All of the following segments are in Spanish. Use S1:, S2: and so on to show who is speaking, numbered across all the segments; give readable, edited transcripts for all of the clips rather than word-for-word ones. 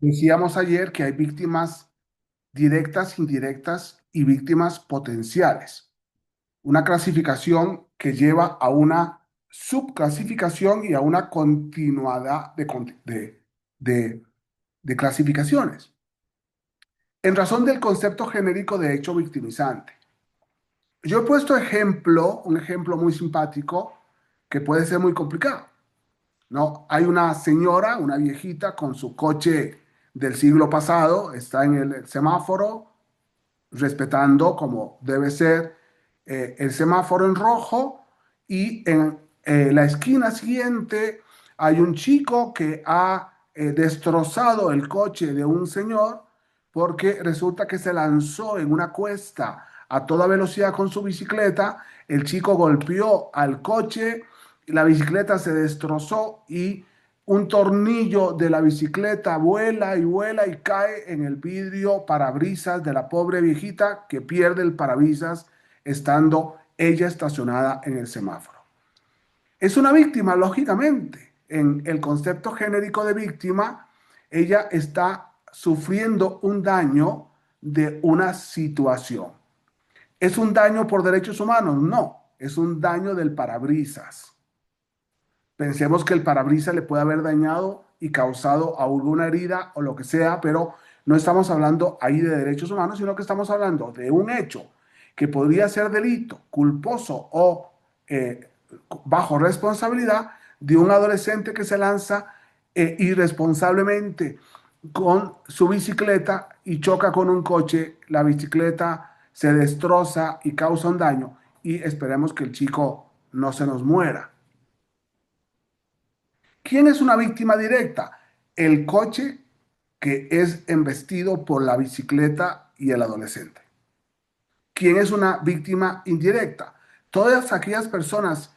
S1: Decíamos ayer que hay víctimas directas, indirectas y víctimas potenciales. Una clasificación que lleva a una subclasificación y a una continuidad de- de clasificaciones. En razón del concepto genérico de hecho victimizante. Yo he puesto un ejemplo muy simpático que puede ser muy complicado, ¿no? Hay una señora, una viejita con su coche del siglo pasado, está en el semáforo, respetando como debe ser el semáforo en rojo, y en la esquina siguiente hay un chico que ha destrozado el coche de un señor porque resulta que se lanzó en una cuesta a toda velocidad con su bicicleta. El chico golpeó al coche, la bicicleta se destrozó y un tornillo de la bicicleta vuela y cae en el vidrio parabrisas de la pobre viejita, que pierde el parabrisas estando ella estacionada en el semáforo. Es una víctima, lógicamente. En el concepto genérico de víctima, ella está sufriendo un daño de una situación. ¿Es un daño por derechos humanos? No, es un daño del parabrisas. Pensemos que el parabrisas le puede haber dañado y causado alguna herida o lo que sea, pero no estamos hablando ahí de derechos humanos, sino que estamos hablando de un hecho que podría ser delito, culposo o eh, bajo responsabilidad de un adolescente que se lanza irresponsablemente con su bicicleta y choca con un coche, la bicicleta se destroza y causa un daño, y esperemos que el chico no se nos muera. ¿Quién es una víctima directa? El coche que es embestido por la bicicleta y el adolescente. ¿Quién es una víctima indirecta? Todas aquellas personas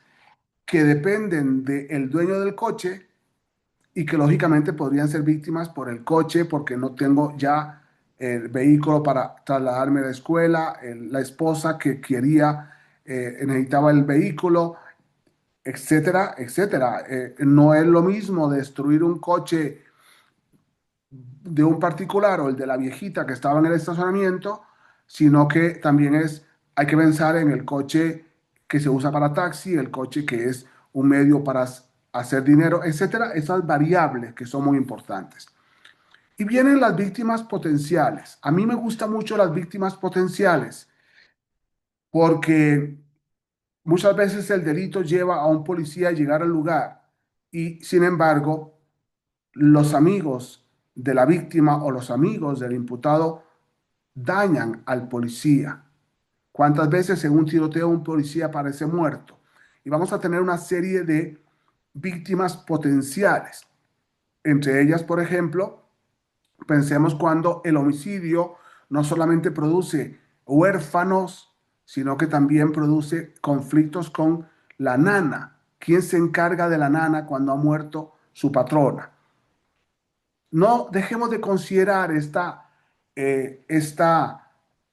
S1: que dependen del dueño del coche y que lógicamente podrían ser víctimas por el coche porque no tengo ya el vehículo para trasladarme a la escuela, la esposa que quería, necesitaba el vehículo, etcétera, etcétera. No es lo mismo destruir un coche de un particular o el de la viejita que estaba en el estacionamiento, sino que también hay que pensar en el coche que se usa para taxi, el coche que es un medio para hacer dinero, etcétera. Esas variables que son muy importantes. Y vienen las víctimas potenciales. A mí me gustan mucho las víctimas potenciales porque muchas veces el delito lleva a un policía a llegar al lugar y, sin embargo, los amigos de la víctima o los amigos del imputado dañan al policía. ¿Cuántas veces en un tiroteo un policía aparece muerto? Y vamos a tener una serie de víctimas potenciales. Entre ellas, por ejemplo, pensemos cuando el homicidio no solamente produce huérfanos, sino que también produce conflictos con la nana. ¿Quién se encarga de la nana cuando ha muerto su patrona? No dejemos de considerar esta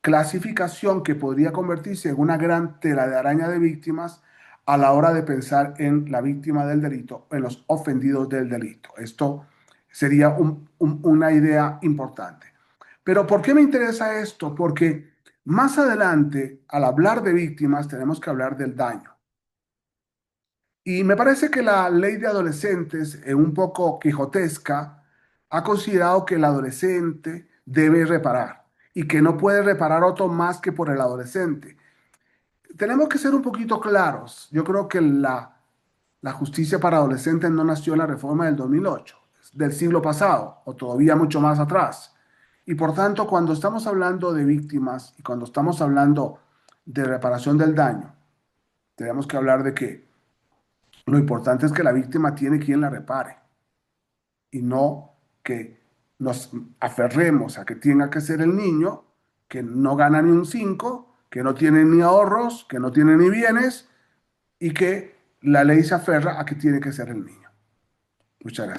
S1: clasificación que podría convertirse en una gran tela de araña de víctimas a la hora de pensar en la víctima del delito, en los ofendidos del delito. Esto sería una idea importante. Pero ¿por qué me interesa esto? Porque más adelante, al hablar de víctimas, tenemos que hablar del daño. Y me parece que la ley de adolescentes, un poco quijotesca, ha considerado que el adolescente debe reparar y que no puede reparar otro más que por el adolescente. Tenemos que ser un poquito claros. Yo creo que la justicia para adolescentes no nació en la reforma del 2008, del siglo pasado o todavía mucho más atrás. Y por tanto, cuando estamos hablando de víctimas y cuando estamos hablando de reparación del daño, tenemos que hablar de que lo importante es que la víctima tiene quien la repare y no que nos aferremos a que tenga que ser el niño que no gana ni un 5, que no tiene ni ahorros, que no tiene ni bienes y que la ley se aferra a que tiene que ser el niño. Muchas gracias.